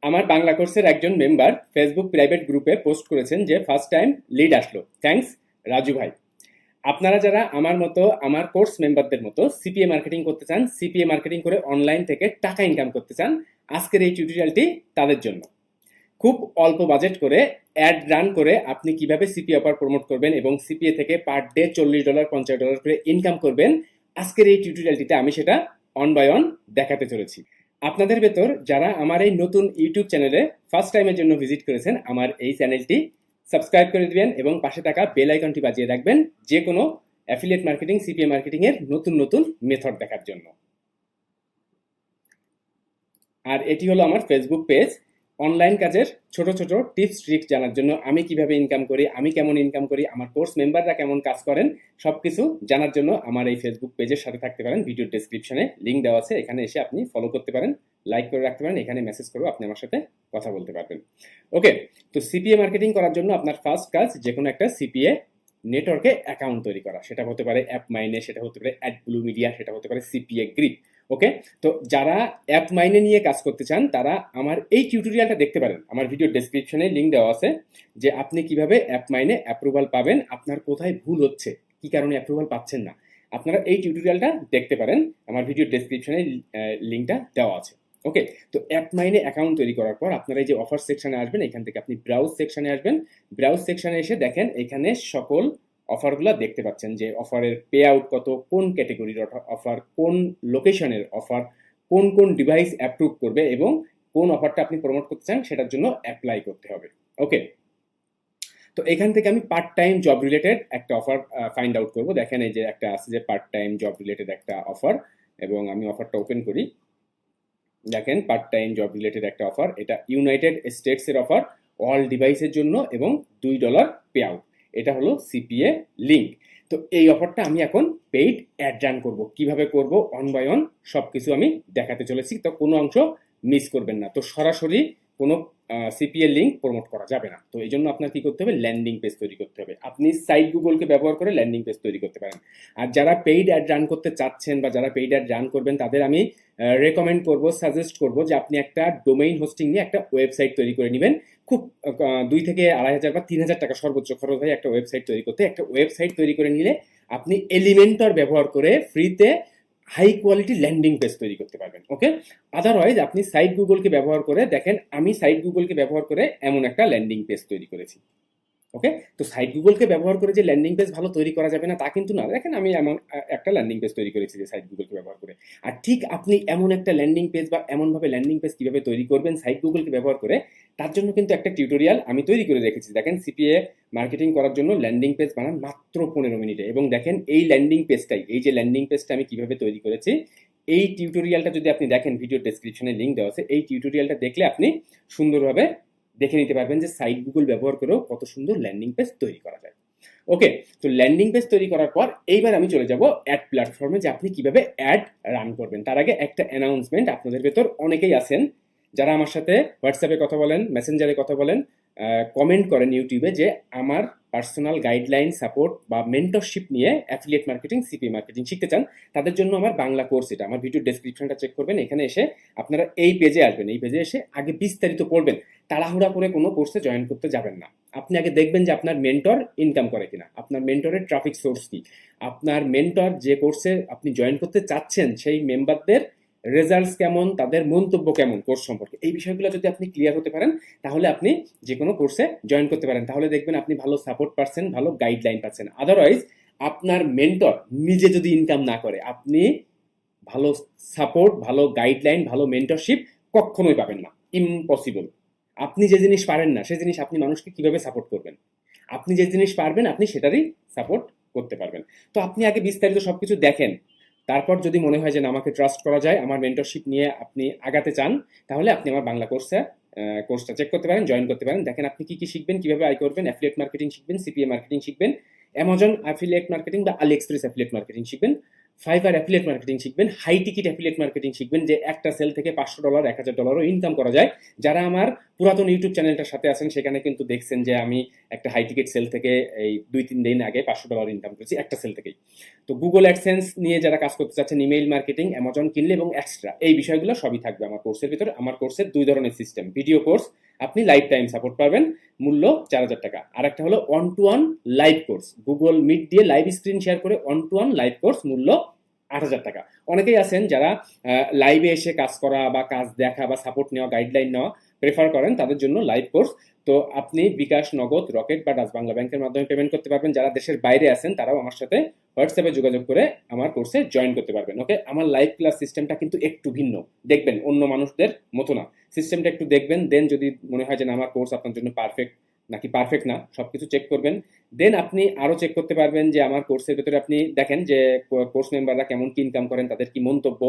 আমার বাংলা কোর্সের একজন মেম্বার ফেসবুক প্রাইভেট গ্রুপে পোস্ট করেছেন যে ফার্স্ট টাইম লিড আসলো, থ্যাঙ্কস রাজু ভাই। আপনারা যারা আমার মতো আমার কোর্স মেম্বারদের মতো সিপিএ মার্কেটিং করতে চান, সিপিএ মার্কেটিং করে অনলাইন থেকে টাকা ইনকাম করতে চান, আজকের এই টিউটোরিয়ালটি তাদের জন্য। খুব অল্প বাজেট করে অ্যাড রান করে আপনি কিভাবে সিপিএ অফার প্রমোট করবেন এবং সিপিএ থেকে পার ডে $40 $50 করে ইনকাম করবেন, আজকের এই টিউটোরিয়ালটিতে আমি সেটা অন বাই অন দেখাতে চলেছি। আপনাদের ভেতর যারা আমার এই নতুন ইউটিউব চ্যানেলে ফার্স্ট টাইমের জন্য ভিজিট করেছেন, আমার এই চ্যানেলটি সাবস্ক্রাইব করে দিবেন এবং পাশে থাকা বেল আইকনটি বাজিয়ে রাখবেন যে কোনো অ্যাফিলিয়েট মার্কেটিং, সিপিএ মার্কেটিং এর নতুন নতুন মেথড দেখার জন্য। আর এটি হলো আমার ফেসবুক পেজ। অনলাইন কাজের ছোট ছোট টিপস ট্রিক্স জানার জন্য, আমি কিভাবে ইনকাম করি, আমি কেমন ইনকাম করি, আমার কোর্স মেম্বাররা কেমন কাজ করেন, সবকিছু জানার জন্য আমার এই ফেসবুক পেজের সাথে থাকতে পারেন। ভিডিও ডেসক্রিপশনে লিঙ্ক দেওয়া আছে, এখানে এসে আপনি ফলো করতে পারেন, লাইক করে রাখতে পারেন, এখানে মেসেজ করেও আপনি আমার সাথে কথা বলতে পারবেন। ওকে, তো সিপিএ মার্কেটিং করার জন্য আপনার ফার্স্ট কাজ যে কোনো একটা সিপিএ নেটওয়ার্কে অ্যাকাউন্ট তৈরি করা। সেটা হতে পারে অ্যাপ মাইনে, সেটা হতে পারে অ্যাডব্লু মিডিয়া, সেটা হতে পারে সিপিএ গ্রিপ। ওকে, তো যারা অ্যাপ মাইনে নিয়ে কাজ করতে চান তারা আমার এই টিউটোরিয়ালটা দেখতে পারেন। আমার ভিডিও ডেসক্রিপশনে লিঙ্ক দেওয়া আছে যে আপনি কিভাবে অ্যাপ মাইনে অ্যাপ্রুভাল পাবেন, আপনার কোথায় ভুল হচ্ছে, কি কারণে অ্যাপ্রুভাল পাচ্ছেন না, আপনারা এই টিউটোরিয়ালটা দেখতে পারেন। আমার ভিডিও ডেসক্রিপশনে লিঙ্কটা দেওয়া আছে। ওকে, তো অ্যাপ মাইনে অ্যাকাউন্ট তৈরি করার পর আপনারা এই যে অফার সেকশনে আসবেন, এখান থেকে আপনি ব্রাউজ সেকশনে আসবেন। ব্রাউজ সেকশনে এসে দেখেন এখানে সকল অফারগুলো দেখতে পাচ্ছেন যে অফারের পে আউট কত, কোন ক্যাটেগরির অফার, কোন লোকেশনের অফার, কোন কোন ডিভাইস অ্যাপ্রুভ করবে এবং কোন অফারটা আপনি প্রমোট করতে চান সেটার জন্য অ্যাপ্লাই করতে হবে। ওকে, তো এখান থেকে আমি পার্ট টাইম জব রিলেটেড একটা অফার ফাইন্ড আউট করব। দেখেন এই যে একটা আছে যে পার্ট টাইম জব রিলেটেড একটা অফার, এবং আমি অফারটা ওপেন করি। দেখেন পার্ট টাইম জব রিলেটেড একটা অফার, এটা ইউনাইটেড স্টেটস এর অফার, অল ডিভাইসের জন্য এবং $2 পে আউট। এটা হলো সিপিএ লিঙ্ক। তো এই অফারটা আমি এখন পেইড অ্যাড রান করব। কিভাবে করব অন বাই অন সবকিছু আমি দেখাতে চলেছি, তো কোনো অংশ মিস করবেন না। তো সরাসরি কোনো সিপিএ লিঙ্ক প্রমোট করা যাবে না। তো এই জন্য আপনার কি করতে হবে, ল্যান্ডিং পেজ তৈরি করতে হবে। আপনি সাইট গুগলকে ব্যবহার করে ল্যান্ডিং পেজ তৈরি করতে পারেন। আর যারা পেইড অ্যাড রান করতে চাচ্ছেন বা যারা পেইড অ্যাড রান করবেন তাদের আমি রেকমেন্ড করব, সাজেস্ট করব যে আপনি একটা ডোমেইন হোস্টিং নিয়ে একটা ওয়েবসাইট তৈরি করে নেবেন। খুব 2 থেকে 2,500 বা 3,000 টাকা সর্বোচ্চ খরচ হয় একটা ওয়েবসাইট তৈরি করতে। একটা ওয়েবসাইট তৈরি করে নিলে আপনি এলিমেন্টর ব্যবহার করে ফ্রিতে হাই কোয়ালিটি ল্যান্ডিং পেজ তৈরি করতে পারবেন। ওকে, আদারওয়াইজ আপনি সাইট গুগলকে ব্যবহার করে দেখেন, আমি সাইট গুগলকে ব্যবহার করে এমন একটা ল্যান্ডিং পেজ তৈরি করেছি। ওকে, তো সাইট গুগলকে ব্যবহার করে যে ল্যান্ডিং পেজ ভালো তৈরি করা যাবে না তা কিন্তু না। দেখেন আমি এমন একটা ল্যান্ডিং পেজ তৈরি করেছি যে সাইট গুগলকে ব্যবহার করে। আর ঠিক আপনি এমন একটা ল্যান্ডিং পেজ বা এমনভাবে ল্যান্ডিং পেজ কিভাবে তৈরি করবেন সাইট গুগলকে ব্যবহার করে, তার জন্য কিন্তু একটা টিউটোরিয়াল আমি তৈরি করে রেখেছি। দেখেন সিপিএ মার্কেটিং করার জন্য ল্যান্ডিং পেজ বানান মাত্র 15 মিনিটে। এবং দেখেন এই ল্যান্ডিং পেজটাই, এই যে ল্যান্ডিং পেজটা আমি কিভাবে তৈরি করেছি, এই টিউটোরিয়ালটা যদি আপনি দেখেন, ভিডিও ডেসক্রিপশনে লিঙ্ক দেওয়া আছে, এই টিউটোরিয়ালটা দেখলে আপনি সুন্দরভাবে দেখে নিতে পারবেন যে সাইট গুগল ব্যবহার করেও কত সুন্দর ল্যান্ডিং পেজ তৈরি করা যায়। ওকে, তো ল্যান্ডিং পেজ তৈরি করার পর এইবার আমি চলে যাব অ্যাড প্ল্যাটফর্মে, যে আপনি কিভাবে অ্যাড রান করবেন। তার আগে একটা অ্যানাউন্সমেন্ট, আপনাদের ভেতর অনেকেই আছেন যারা আমার সাথে হোয়াটসঅ্যাপে কথা বলেন, মেসেঞ্জারে কথা বলেন, কমেন্ট করেন ইউটিউবে যে আমার পার্সোনাল গাইডলাইন, সাপোর্ট বা মেন্টরশিপ নিয়ে অ্যাফিলিয়েট মার্কেটিং, সিপি মার্কেটিং শিখতে চান। তাদের জন্য আমার বাংলা কোর্স, এটা আমার ভিডিও ডেসক্রিপশনটা চেক করবেন। এখানে এসে আপনারা এই পেজে আসবেন, এই পেজে এসে আগে বিস্তারিত পড়বেন। তাড়াহুড়া করে কোনো কোর্সে জয়েন করতে যাবেন না। আপনি আগে দেখবেন যে আপনার মেন্টর ইনকাম করে কিনা, আপনার মেন্টরের ট্রাফিক সোর্স কি, আপনার মেন্টর যে কোর্সে আপনি জয়েন করতে চাচ্ছেন সেই মেম্বারদের রেজাল্টস কেমন, তাদের মন্তব্য কেমন কোর্স সম্পর্কে। এই বিষয়গুলো যদি আপনি ক্লিয়ার হতে পারেন তাহলে আপনি যে কোনো কোর্সে জয়েন করতে পারেন। তাহলে দেখবেন আপনি ভালো সাপোর্ট পাচ্ছেন, ভালো গাইডলাইন পাচ্ছেন। আদারওয়াইজ আপনার মেন্টর নিজে যদি ইনকাম না করে, আপনি ভালো সাপোর্ট, ভালো গাইডলাইন, ভালো মেন্টরশিপ কখনোই পাবেন না, ইম্পসিবল। আপনি যে জিনিস পারেন না সে জিনিস আপনি মানুষকে কিভাবে সাপোর্ট করবেন? আপনি যে জিনিস পারবেন আপনি সেটারই সাপোর্ট করতে পারবেন। তো আপনি আগে বিস্তারিত সবকিছু দেখেন, তারপর যদি মনে হয় যে না আমাকে ট্রাস্ট করা যায়, আমার মেন্টরশিপ নিয়ে আপনি আগাতে চান, তাহলে আপনি আমার বাংলা কোর্সটা চেক করতে পারেন, জয়েন করতে পারেন। দেখেন আপনি কি কি শিখবেন, কিভাবে আয় করবেন, অ্যাফিলিয়েট মার্কেটিং শিখবেন, সিপিএ মার্কেটিং শিখবেন, অ্যামাজন অ্যাফিলিয়েট মার্কেটিং বা আলি এক্সপ্রেস অ্যাফিলিয়েট মার্কেটিং শিখবেন, ফাইবার অ্যাফিলিয়েট মার্কেটিং শিখবেন, হাই টিকিট অ্যাফিলিয়েট মার্কেটিং শিখবেন, যে একটা সেল থেকে $500 $1000 ইনকাম করা যায়। যারা আমার পুরাতন ইউটিউব চ্যানেলটার সাথে আছেন সেখানে কিন্তু দেখছেন যে আমি একটা হাই টিকিট সেল থেকে এই 2-3 দিন আগে $500 ইনকাম করেছি একটা সেল থেকেই। তো গুগল অ্যাডসেন্স নিয়ে যারা কাজ করতে চাচ্ছেন, ইমেইল মার্কেটিং, অ্যামাজন কিনলে এবং এক্সট্রা, এই বিষয়গুলো সবই থাকবে আমার কোর্সের ভিতরে। আমার কোর্সের 2 ধরনের সিস্টেম, ভিডিও কোর্স, আপনি লাইফ টাইম সাপোর্ট পাবেন, মূল্য 4000 টাকা। আর একটা হলো one to one live course, Google Meet দিয়ে লাইভ স্ক্রিন শেয়ার করে one to one live course, মূল্য 8000 টাকা। অনেকেই আছেন যারা লাইভে এসে কাজ করা বা কাজ দেখা বা সাপোর্ট নেওয়া, গাইডলাইন নেওয়া প্রেফার করেন, তাদের জন্য লাইভ কোর্স। তো আপনি বিকাশ, নগদ, রকেট বা ডাচ বাংলা ব্যাংকের মাধ্যমে পেমেন্ট করতে পারবেন। যারা দেশের বাইরে আছেন তারাও আমার সাথে হোয়াটসঅ্যাপে যোগাযোগ করে আমার কোর্সে জয়েন করতে পারবেন। ওকে, আমার লাইভ ক্লাস সিস্টেমটা কিন্তু একটু ভিন্ন, দেখবেন অন্য মানুষদের মতো না। সিস্টেমটা একটু দেখবেন, দেন যদি মনে হয় যে না আমার কোর্স আপনার জন্য পারফেক্ট নাকি পারফেক্ট না, সবকিছু চেক করবেন। দেন আপনি আরো চেক করতে পারবেন যে আমার কোর্সের ভিতরে আপনি দেখেন যে কোর্স মেম্বাররা কেমন কি ইনকাম করেন, তাদের কি মন্তব্য।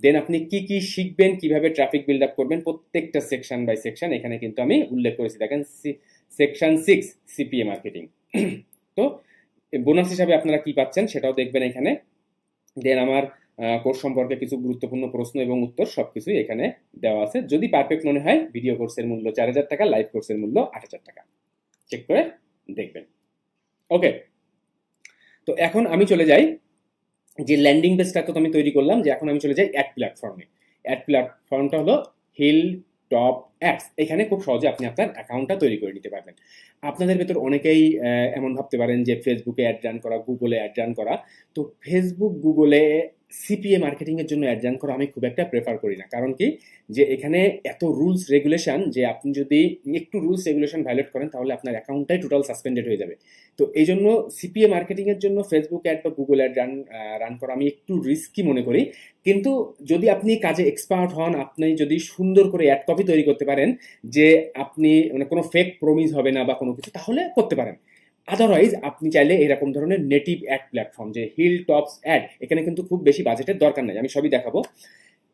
দেন আপনি কি কি শিখবেন, কিভাবে ট্রাফিক বিল্ড আপ করবেন, প্রত্যেকটা সেকশন বাই সেকশন এখানে কিন্তু আমি উল্লেখ করেছি। দেখেন সেকশন 6 সিপিএ মার্কেটিং। তো বোনাস হিসাবে আপনারা কি পাচ্ছেন সেটাও দেখবেন এখানে। দেন আমার কোর্স সম্পর্কে কিছু গুরুত্বপূর্ণ প্রশ্ন এবং উত্তর সবকিছুই এখানে দেওয়া আছে। যদি পারফেক্ট মনে হয়, ভিডিও কোর্সের মূল্য 4000 টাকা, লাইভ কোর্সের মূল্য 8000 টাকা। চেক করে দেখবেন। ওকে, তো এখন আমি চলে যাই যে ল্যান্ডিং পেজটা তো আমি তৈরি করলাম, যে এখন আমি চলে যাই অ্যাড প্ল্যাটফর্মে। অ্যাড প্ল্যাটফর্মটা হলো হিল টপ অ্যাডস। এখানে খুব সহজে আপনি আপনার অ্যাকাউন্টটা তৈরি করে নিতে পারবেন। আপনাদের ভেতর অনেকেই এমন ভাবতে পারেন যে ফেসবুকে অ্যাড রান করা, গুগলে অ্যাড রান করা। তো ফেসবুক, গুগলে সিপিএ মার্কেটিং এর জন্য অ্যাড রান করা আমি খুব একটা প্রেফার করি না। কারণ কি, যে এখানে এত রুলস রেগুলেশন, যে আপনি যদি একটু রুলস রেগুলেশন ভায়োলেট করেন তাহলে আপনার অ্যাকাউন্টটাই টোটাল সাসপেন্ডেড হয়ে যাবে। তো এই জন্য সিপিএ মার্কেটিং এর জন্য ফেসবুক অ্যাড বা গুগল অ্যাড রান করা আমি একটু রিস্কি মনে করি। কিন্তু যদি আপনি কাজে এক্সপার্ট হন, আপনি যদি সুন্দর করে অ্যাড কপি তৈরি করতে পারেন, যে আপনি মানে কোনো ফেক প্রমিস হবে না বা কোনো কিছু, তাহলে করতে পারেন। আদারওয়াইজ আপনি চাইলে এরকম ধরনের নেটিভ অ্যাড প্ল্যাটফর্ম, যে হিল টপস অ্যাড, এখানে কিন্তু খুব বেশি বাজেটের দরকার নাই, আমি সবই দেখাবো।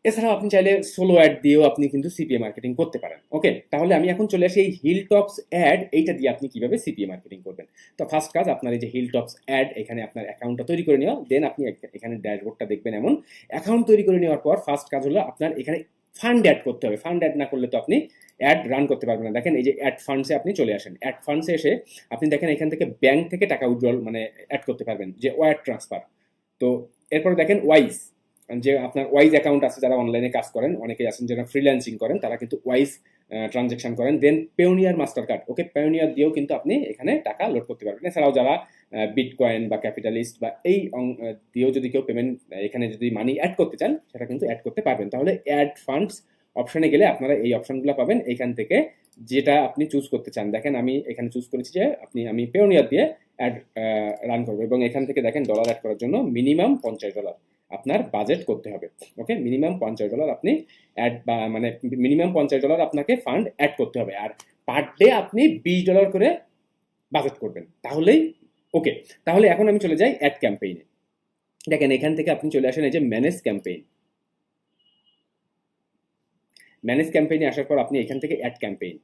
এছাড়াও আপনি চাইলে সোলো অ্যাড দিয়েও আপনি কিন্তু সিপিএ মার্কেটিং করতে পারেন। ওকে, তাহলে আমি এখন চলে আসি এই হিল টপস অ্যাড, এইটা দিয়ে আপনি কিভাবে সিপিএ মার্কেটিং করবেন। তো ফার্স্ট কাজ, আপনার এই যে হিল টপস অ্যাড, এখানে আপনার অ্যাকাউন্টটা তৈরি করে নেওয়া। দেন আপনি এখানে ড্যাশবোর্ডটা দেখবেন এমন। অ্যাকাউন্ট তৈরি করে নেওয়ার পর ফার্স্ট কাজ হলো আপনার এখানে ফান্ড অ্যাড করতে হবে। ফান্ড অ্যাড না করলে তো আপনি অ্যাড রান করতে পারবেন না। দেখেন এই যে অ্যাড ফান্ডসে আপনি চলে আসেন। অ্যাড ফান্ডসে এসে আপনি দেখেন এখান থেকে ব্যাংক থেকে টাকা উইথড্রল মানে অ্যাড করতে পারবেন, যে ওয়ার ট্রান্সফার। তো এরপর দেখেন ওয়াইজ, যে আপনার ওয়াইজ অ্যাকাউন্ট আছে, যারা অনলাইনে কাজ করেন, অনেকেই আছেন যারা ফ্রিল্যান্সিং করেন, তারা কিন্তু ওয়াইজ ট্রানজেকশন করেন। দেন পেওনিয়ার মাস্টার কার্ড, ওকে, পেওনিয়ার দিয়েও কিন্তু আপনি এখানে টাকা লোড করতে পারবেন। এছাড়াও যারা বিটকয়েন বা ক্যাপিটালিস্ট বা এই দিয়েও যদি কেউ পেমেন্ট এখানে যদি মানি অ্যাড করতে চান, সেটা কিন্তু অ্যাড করতে পারবেন। তাহলে অ্যাড ফান্ডস অপশনে গেলে আপনারা এই অপশনগুলো পাবেন। এখান থেকে যেটা আপনি চুজ করতে চান, দেখেন আমি এখানে চুজ করেছি যে আমি পেওনিয়ার দিয়ে অ্যাড রান করবো, এবং এখান থেকে দেখেন ডলার অ্যাড করার জন্য মিনিমাম $50 আপনার বাজেট করতে হবে। ওকে, মিনিমাম $50 আপনি অ্যাড বা মানে মিনিমাম $50 আপনাকে ফান্ড অ্যাড করতে হবে। আর পার ডে আপনি $20 করে বাজেট করবেন, তাহলেই ওকে। তাহলে এখন আমি চলে যাই অ্যাড ক্যাম্পেইনে। দেখেন এখান থেকে আপনি চলে আসেন এই যে ম্যানেজ ক্যাম্পেইন। ম্যানেজ ক্যাম্পেইনে আসার পর আপনি এখান থেকে অ্যাড ক্যাম্পেইন,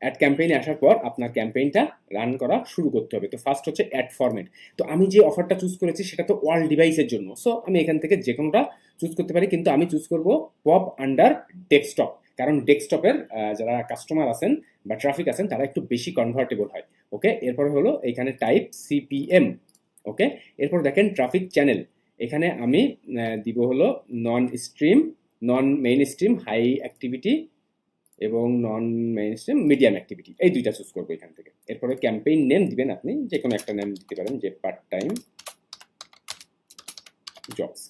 অ্যাড ক্যাম্পেইনে আসার পর আপনার ক্যাম্পেইনটা রান করা শুরু করতে হবে। তো ফার্স্ট হচ্ছে অ্যাড ফরম্যাট। তো আমি যে অফারটা চুজ করেছি সেটা তো অল ডিভাইসের জন্য, সো আমি এখান থেকে যে কোনোটা চুজ করতে পারি, কিন্তু আমি চুজ করব পপ আন্ডার ডেস্কটপ। কারণ ডেস্কটপের যারা কাস্টমার আছেন বা ট্রাফিক আছেন তারা একটু বেশি কনভার্টেবল হয়। ওকে, এরপরে হলো এখানে টাইপ সিপিএম। ওকে, এরপর দেখেন ট্রাফিক চ্যানেল, এখানে আমি দিব হলো নন স্ট্রিম, নন মেইন স্ট্রিম, হাই অ্যাক্টিভিটি এবং নন মেইন স্ট্রিম, মিডিয়াম অ্যাক্টিভিটি, এই দুইটা চুজ করবো এখান থেকে। এরপরে ক্যাম্পেইন নেম দিবেন, আপনি যে কোনো একটা নেম দিতে পারেন, যে পার্ট টাইম জবস।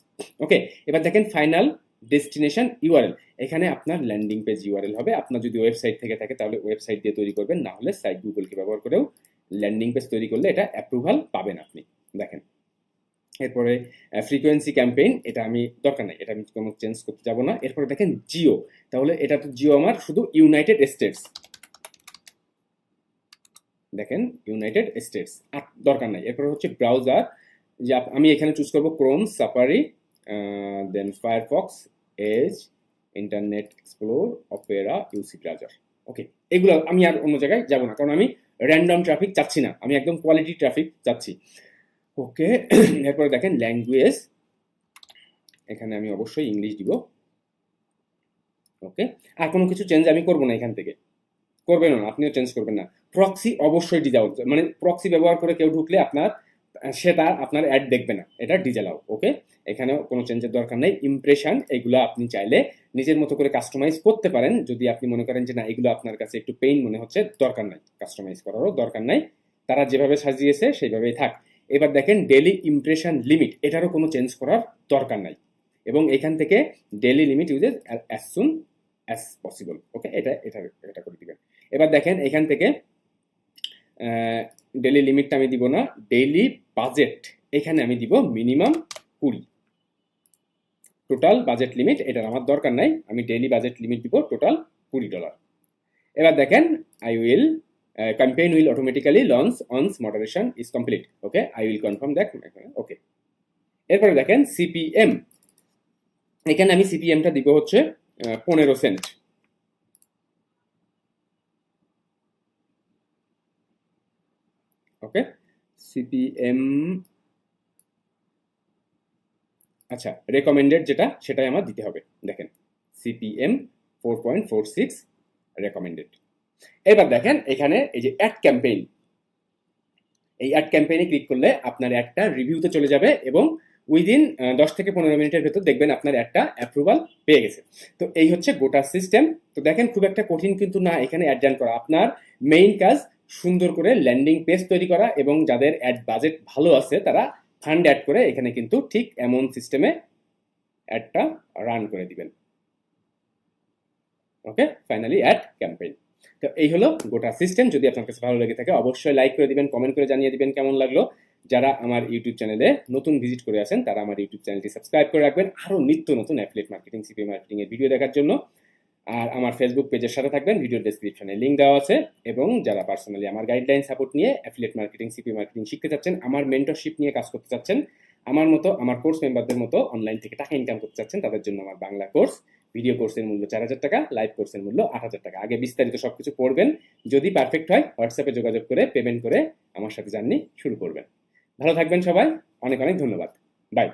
ওকে, এবার দেখেন ফাইনাল ডেস্টিনেশন ইউআরএল, এখানে আপনার ল্যান্ডিং পেজ ইউআরএল হবে। আপনার যদি ওয়েবসাইট থেকে থাকে তাহলে ওয়েবসাইট দিয়ে তৈরি করবেন, না হলে সাইট গুগলকে ব্যবহার করেও ল্যান্ডিং পেজ তৈরি করলে এটা অ্যাপ্রুভাল পাবেন আপনি। দেখেন এরপরে ফ্রিকোয়েন্সি ক্যাম্পেইন, এটা আমি দরকার নাই, এটা আমি কোনো চেঞ্জ করতে যাব না। এরপরে দেখেন জিও, তাহলে এটা তো জিও আমার শুধু ইউনাইটেড স্টেটস, দেখেন ইউনাইটেড স্টেটস আর দরকার নাই। এরপরে হচ্ছে ব্রাউজার, যে আমি এখানে চুজ করব Chrome, Safari, then Firefox, Edge, Internet Explorer, Opera, UC Browser. Okay, এগুলো আমি আর অন্য জায়গায় যাব না, কারণ আমি র্যান্ডম ট্রাফিক চাচ্ছি না, আমি একদম কোয়ালিটি ট্রাফিক চাচ্ছি। ওকে। এরপরে দেখেন ল্যাঙ্গুয়েজ, এখানে আমি অবশ্যই ইংলিশ দিব। ওকে, আর কোনো কিছু চেঞ্জ আমি করবো না এখান থেকে, করবেন না, আপনিও চেঞ্জ করবেন না। প্রক্সি অবশ্যই ডিজালাউ, মানে প্রক্সি ব্যবহার করে কেউ ঢুকলে আপনার সেটা আপনার অ্যাড দেখবে না, এটা ডিজালাউ। ওকে, এখানেও কোনো চেঞ্জের দরকার নেই। ইমপ্রেশন এগুলো আপনি চাইলে নিজের মতো করে কাস্টমাইজ করতে পারেন, যদি আপনি মনে করেন যে না এগুলো আপনার কাছে একটু পেইন মনে হচ্ছে, দরকার নাই, কাস্টমাইজ করারও দরকার নাই, তারা যেভাবে সাজিয়েছে সেইভাবেই থাক। এবার দেখেন ডেইলি ইমপ্রেশন লিমিট, এটারও কোনো চেঞ্জ করার দরকার নাই, এবং এখান থেকে daily limit uses as soon as possible. Okay, এটা এটা এটা করে দিবেন। এবার দেখেন এখান থেকে ডেইলি লিমিটটা আমি দিব না, ডেইলি বাজেট এখানে আমি দিব মিনিমাম 20। টোটাল বাজেট লিমিট এটার আমার দরকার নাই, আমি ডেইলি বাজেট লিমিট দিব টোটাল $20। এবার দেখেন I will campaign will automatically launch once moderation is complete. Okay, I will confirm that. ওকে, এরপরে দেখেন সিপিএম, এখানে আমি সিপিএমটা দিব হচ্ছে 15 সেন্ট। ওকে, সিপিএম, আচ্ছা রেকমেন্ডেড যেটা সেটাই আমার দিতে হবে। দেখেন সিপিএম 4.46 রেকমেন্ডেড। এবার দেখেন এখানে এই যে অ্যাড ক্যাম্পেইন, এই অ্যাড ক্যাম্পেইনে ক্লিক করলে আপনার একটা রিভিউতে চলে যাবে এবং উইদিন 10 থেকে 15 মিনিটের ভেতর দেখবেন আপনার একটা অ্যাপ্রুভাল পেয়ে গেছে। তো এই হচ্ছে গোটা সিস্টেম। তো দেখেন খুব একটা কঠিন কিন্তু না এখানে অ্যাড রান করা, আপনার মেইন কাজ সুন্দর করে ল্যান্ডিং পেজ তৈরি করা, এবং যাদের অ্যাড বাজেট ভালো আছে তারা ফান্ড অ্যাড করে এখানে কিন্তু ঠিক এমন সিস্টেমে অ্যাডটা রান করে দিবেন। ওকে, ফাইনালি অ্যাড ক্যাম্পেইন। তো এই হলো গোটা সিস্টেম। যদি আপনার কাছে ভালো লেগে থাকে অবশ্যই লাইক করে দিবেন, কমেন্ট করে জানিয়ে দিবেন কেমন লাগলো। যারা আমার ইউটিউব চ্যানেলে নতুন ভিজিট করে আছেন তারা আমার ইউটিউব চ্যানেলটি সাবস্ক্রাইব করে রাখবেন আরো নিত্য নতুন অ্যাফিলিয়েট মার্কেটিং, সিপি মার্কেটিং এর ভিডিও দেখার জন্য। আর আমার ফেসবুক পেজের সাথে থাকবেন, ভিডিওর ডেসক্রিপশনে লিংক দেওয়া আছে। এবং যারা পার্সোনালি আমার গাইডলাইন সাপোর্ট নিয়ে অ্যাফিলিয়েট মার্কেটিং, সিপি মার্কেটিং শিখতে চাচ্ছেন, আমার মেন্টরশিপ নিয়ে কাজ করতে চাচ্ছেন, আমার মতো আমার কোর্স মেম্বারদের মতো অনলাইন থেকে টাকা ইনকাম করতে চাচ্ছেন, তাদের জন্য আমার বাংলা কোর্স, ভিডিও কোর্সের মূল্য 4000 টাকা, লাইভ কোর্সের মূল্য 8000 টাকা। আগে বিস্তারিত সবকিছু পড়বেন, যদি পারফেক্ট হয় হোয়াটসঅ্যাপে যোগাযোগ করে পেমেন্ট করে আমার সাথে জার্নি শুরু করবেন। ভালো থাকবেন সবাই, অনেক অনেক ধন্যবাদ, বাই।